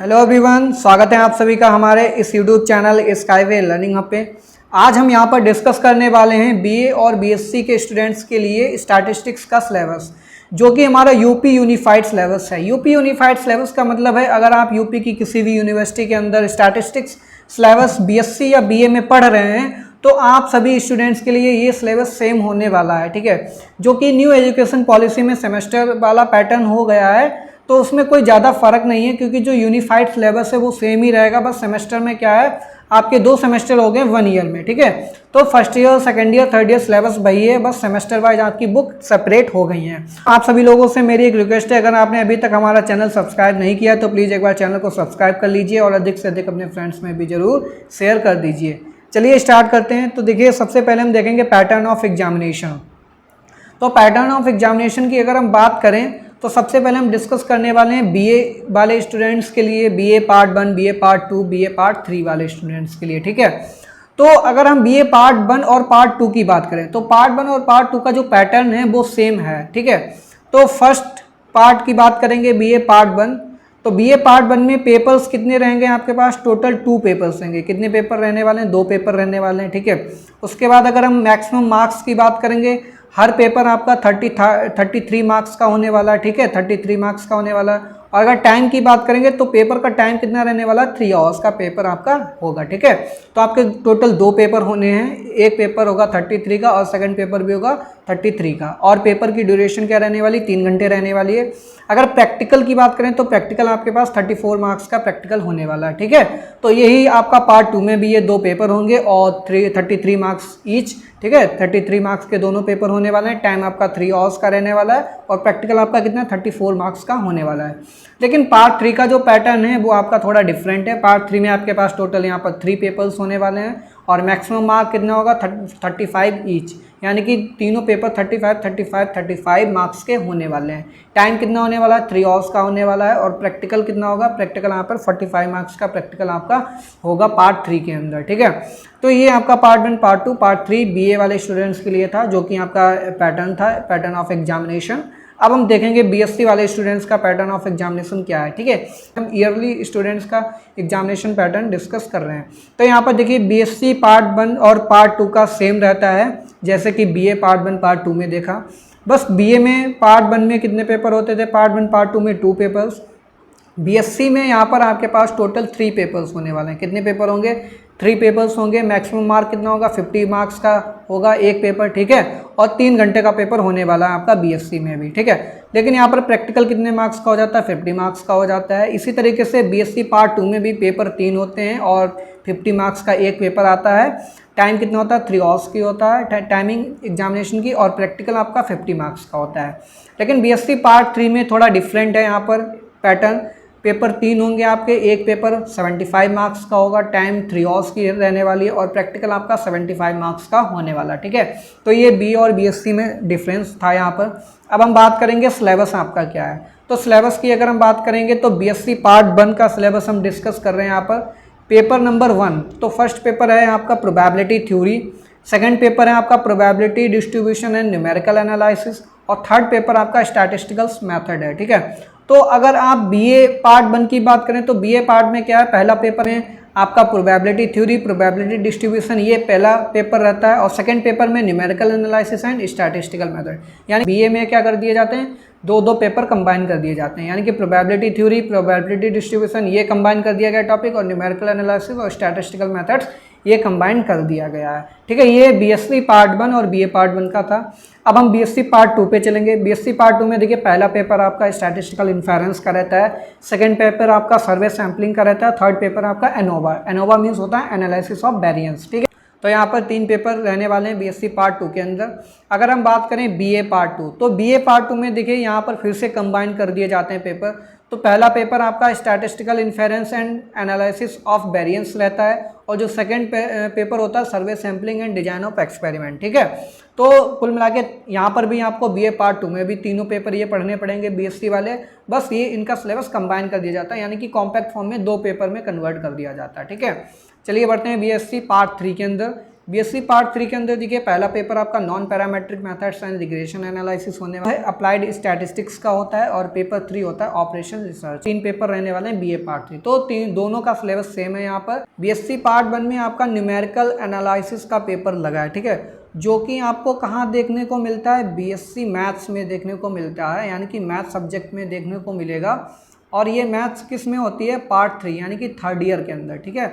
Hello everyone, स्वागत है आप सभी का हमारे इस YouTube channel skyway learning hub पे। आज हम यहाँ पर डिस्कस करने वाले हैं बीए और बीएससी के स्टूडेंट्स के लिए स्टैटिस्टिक्स का सिलेबस, जो कि हमारा यूपी यूनिफाइड सिलेबस है। यूपी यूनिफाइड सिलेबस का मतलब है अगर आप यूपी की किसी भी यूनिवर्सिटी के अंदर स्टैटिस्टिक्स सिलेबस बीएससी या बीए में पढ़ रहे हैं तो आप सभी स्टूडेंट्स के लिए ये सिलेबस सेम होने वाला है, ठीक है। जो कि न्यू एजुकेशन पॉलिसी में सेमेस्टर वाला पैटर्न हो गया है, तो उसमें कोई ज़्यादा फर्क नहीं है क्योंकि जो यूनिफाइड सिलेबस है वो सेम ही रहेगा। बस सेमेस्टर में क्या है, आपके 2 सेमेस्टर हो गए 1 ईयर में, ठीक है। तो first year, second year, third year syllabus वही है, बस सेमेस्टर वाइज आपकी बुक सेपरेट हो गई हैं। आप सभी लोगों से मेरी एक रिक्वेस्ट है, अगर आपने अभी तक हमारा चैनल सब्सक्राइब नहीं किया तो प्लीज़ एक बार चैनल को सब्सक्राइब कर लीजिए और अधिक से अधिक अपने फ्रेंड्स में भी ज़रूर शेयर कर दीजिए। चलिए स्टार्ट करते हैं। तो देखिए, सबसे पहले हम देखेंगे पैटर्न ऑफ एग्जामिनेशन। तो पैटर्न ऑफ एग्जामिनेशन की अगर हम बात करें तो सबसे पहले हम डिस्कस करने वाले हैं बीए वाले स्टूडेंट्स के लिए, BA part 1, BA part 2, BA part 3 वाले स्टूडेंट्स के लिए, ठीक है। तो अगर हम बीए पार्ट 1 और पार्ट 2 की बात करें तो पार्ट 1 और पार्ट 2 का जो पैटर्न है वो सेम है, ठीक है। तो फर्स्ट पार्ट की बात करेंगे बीए पार्ट 1। तो बीए पार्ट 1 में पेपर्स कितने रहेंगे आपके पास? टोटल 2 पेपर्स रहेंगे। कितने पेपर रहने वाले हैं? 2 पेपर रहने वाले हैं, ठीक है। उसके बाद अगर हम मैक्सिमम मार्क्स की बात करेंगे, हर पेपर आपका 33 मार्क्स का होने वाला है, ठीक है। 33 मार्क्स का होने वाला है। और अगर टाइम की बात करेंगे तो पेपर का टाइम कितना रहने वाला है? 3 आवर्स का पेपर आपका होगा, ठीक है। तो आपके टोटल 2 पेपर होने हैं। एक पेपर होगा 33 का और सेकंड पेपर भी होगा 33 का। और पेपर की ड्यूरेशन क्या रहने वाली? 3 घंटे रहने वाली है। अगर प्रैक्टिकल की बात करें तो प्रैक्टिकल आपके पास 34 मार्क्स का प्रैक्टिकल होने वाला है, ठीक है। तो यही आपका पार्ट 2 में भी ये 2 पेपर होंगे और 33 मार्क्स ईच, ठीक है। 33 मार्क्स के दोनों पेपर होने वाले हैं। टाइम आपका 3 आवर्स का रहने वाला है और प्रैक्टिकल आपका कितना? 34 मार्क्स का होने वाला है। लेकिन पार्ट 3 का जो पैटर्न है वो आपका थोड़ा डिफरेंट है। पार्ट 3 में आपके पास टोटल यहाँ पर 3 पेपर्स होने वाले हैं और मैक्सिमम मार्क कितना होगा? 35 ईच, यानी कि तीनों पेपर 35 मार्क्स के होने वाले हैं। टाइम कितना होने वाला है? 3 आवर्स का होने वाला है। और प्रैक्टिकल कितना होगा? प्रैक्टिकल यहाँ पर 45 मार्क्स का प्रैक्टिकल आपका होगा पार्ट 3 के अंदर, ठीक है। तो ये आपका पार्ट 1, पार्ट 2, पार्ट 3 बीए वाले स्टूडेंट्स के लिए था, जो कि आपका पैटर्न था, पैटर्न ऑफ एग्जामिनेशन। अब हम देखेंगे बीएससी वाले स्टूडेंट्स का पैटर्न ऑफ एग्जामिनेशन क्या है, ठीक है। हम ईयरली स्टूडेंट्स का एग्जामिनेशन पैटर्न डिस्कस कर रहे हैं। तो यहाँ पर देखिए, बीएससी पार्ट 1 और पार्ट 2 का सेम रहता है जैसे कि बीए पार्ट 1 पार्ट 2 में देखा। बस बीए में पार्ट 1 में कितने पेपर होते थे? पार्ट 1 पार्ट 2 में 2 पेपर्स। बीएससी में यहाँ पर आपके पास टोटल 3 पेपर्स होने वाले हैं। कितने पेपर होंगे? 3 पेपर्स होंगे। मैक्सिमम मार्क कितना होगा? 50 मार्क्स का होगा एक पेपर, ठीक है। और 3 घंटे का पेपर होने वाला है आपका बीएससी में भी, ठीक है। लेकिन यहाँ पर प्रैक्टिकल कितने मार्क्स का हो जाता है? 50 मार्क्स का हो जाता है। इसी तरीके से बीएससी पार्ट 2 में भी पेपर 3 होते हैं और 50 मार्क्स का एक पेपर आता है। टाइम कितना होता है? 3 आवर्स की होता है टाइमिंग एग्जामिनेशन की, और प्रैक्टिकल आपका 50 मार्क्स का होता है। लेकिन बीएससी पार्ट 3 में थोड़ा डिफरेंट है यहाँ पर पैटर्न। पेपर 3 होंगे आपके, एक पेपर 75 मार्क्स का होगा, टाइम 3 आवर्स की रहने वाली है और प्रैक्टिकल आपका 75 मार्क्स का होने वाला, ठीक है। तो ये बी और बीएससी में डिफरेंस था यहाँ पर। अब हम बात करेंगे सिलेबस आपका क्या है। तो सिलेबस की अगर हम बात करेंगे तो बीएससी पार्ट 1 का सिलेबस हम डिस्कस कर रहे हैं यहाँ पर। पेपर नंबर 1, तो फर्स्ट पेपर है आपका प्रोबेबिलिटी थ्योरी, सेकंड पेपर है आपका probability distribution and numerical analysis, और थर्ड पेपर आपका स्टैटिस्टिकल्स मेथड है, ठीक है। तो अगर आप बीए पार्ट 1 की बात करें तो बीए पार्ट में क्या है? पहला पेपर है आपका प्रोबेबिलिटी थ्योरी, प्रोबेबिलिटी डिस्ट्रीब्यूशन, ये पहला पेपर रहता है। और सेकंड पेपर में numerical analysis and statistical method. यानी बीए में क्या कर दिए जाते हैं? 2 पेपर कंबाइन कर दिए जाते हैं, यानी कि प्रोबेबिलिटी थ्योरी, प्रोबेबिलिटी डिस्ट्रीब्यूशन ये कंबाइन कर दिया गया टॉपिक, और न्यूमेरिकल एनालिसिस और स्टैटिस्टिकल मेथड्स ये कंबाइन कर दिया गया है, ठीक है। ये बीएससी पार्ट 1 और बीए पार्ट 1 का था। अब हम बीएससी पार्ट 2 पे चलेंगे। बीएससी पार्ट 2 में देखिए, पहला पेपर आपका स्टैटिस्टिकल इन्फेरेंस का रहता है, सेकंड पेपर आपका सर्वे सैम्पलिंग का रहता है, थर्ड पेपर आपका एनोवा। एनोवा मीन्स होता है एनालिसिस ऑफ वेरिएंस, ठीक है। तो यहाँ पर 3 पेपर रहने वाले हैं बीएससी पार्ट 2 के अंदर। अगर हम बात करें बीए पार्ट 2, तो बीए पार्ट 2 में देखिए यहाँ पर फिर से कंबाइन कर दिए जाते हैं पेपर। तो पहला पेपर आपका statistical inference and analysis of variance रहता है, और जो सेकंड पेपर होता है survey sampling and design of experiment, ठीक है। तो कुल मिला के यहाँ पर भी आपको बीए पार्ट 2 में भी तीनों पेपर ये पढ़ने पड़ेंगे बीएससी वाले। बस ये इनका सिलेबस कंबाइन कर दिया जाता है, यानी कि कॉम्पैक्ट फॉर्म में 2 पेपर में कन्वर्ट कर दिया जाता है, ठीक है। चलिए बढ़ते हैं बीएससी पार्ट 3 के अंदर। बीएससी पार्ट 3 के अंदर देखिए पहला पेपर आपका non parametric methods and regression analysis होने वाला है, अप्लाइड स्टैटिस्टिक्स का होता है, और पेपर 3 होता है ऑपरेशन रिसर्च। 3 पेपर रहने वाले हैं बीए पार्ट 3। तो दोनों का सिलेबस सेम है। यहाँ पर बीएससी पार्ट 1 में आपका न्यूमेरिकल एनालिसिस का पेपर लगा है, ठीक है, जो कि आपको कहाँ देखने को मिलता है, बीएससी मैथ्स में देखने को मिलता है, यानी कि मैथ सब्जेक्ट में देखने को मिलेगा। और ये मैथ्स किस में होती है, पार्ट 3 यानी कि थर्ड ईयर के अंदर, ठीक है।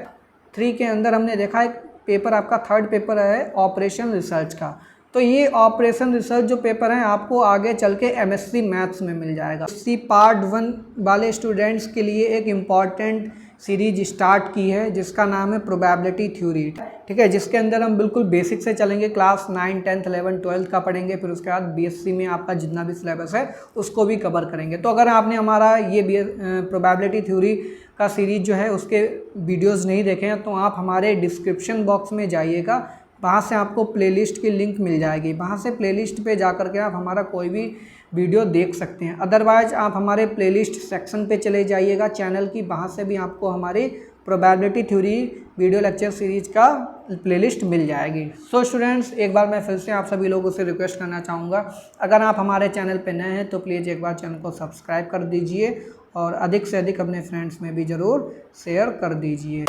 3 के अंदर हमने देखा एक पेपर आपका थर्ड पेपर है ऑपरेशन रिसर्च का। तो ये ऑपरेशन रिसर्च जो पेपर है आपको आगे चल के एमएससी मैथ्स में मिल जाएगा। बीएससी पार्ट 1 वाले स्टूडेंट्स के लिए एक इम्पॉर्टेंट सीरीज स्टार्ट की है जिसका नाम है प्रोबेबिलिटी थ्योरी, ठीक है, जिसके अंदर हम बिल्कुल बेसिक से चलेंगे, क्लास 9, 10, 11, 12 का पढ़ेंगे, फिर उसके बाद बीएससी में आपका जितना भी सिलेबस है उसको भी कवर करेंगे। तो अगर आपने हमारा ये प्रोबेबिलिटी थ्योरी का सीरीज जो है उसके वीडियोज़ नहीं देखे हैं तो आप हमारे डिस्क्रिप्शन बॉक्स में जाइएगा, वहाँ से आपको प्लेलिस्ट की लिंक मिल जाएगी, वहाँ से प्लेलिस्ट पे जा कर के आप हमारा कोई भी वीडियो देख सकते हैं। अदरवाइज आप हमारे प्लेलिस्ट सेक्शन पे चले जाइएगा चैनल की, वहाँ से भी आपको हमारी probability theory video lecture series का प्लेलिस्ट मिल जाएगी। सो स्टूडेंट्स, एक बार मैं फिर से आप सभी लोगों से रिक्वेस्ट करना चाहूँगा, अगर आप हमारे चैनल पे नए हैं तो प्लीज़ एक बार चैनल को सब्सक्राइब कर दीजिए और अधिक से अधिक अपने फ्रेंड्स में भी ज़रूर शेयर कर दीजिए।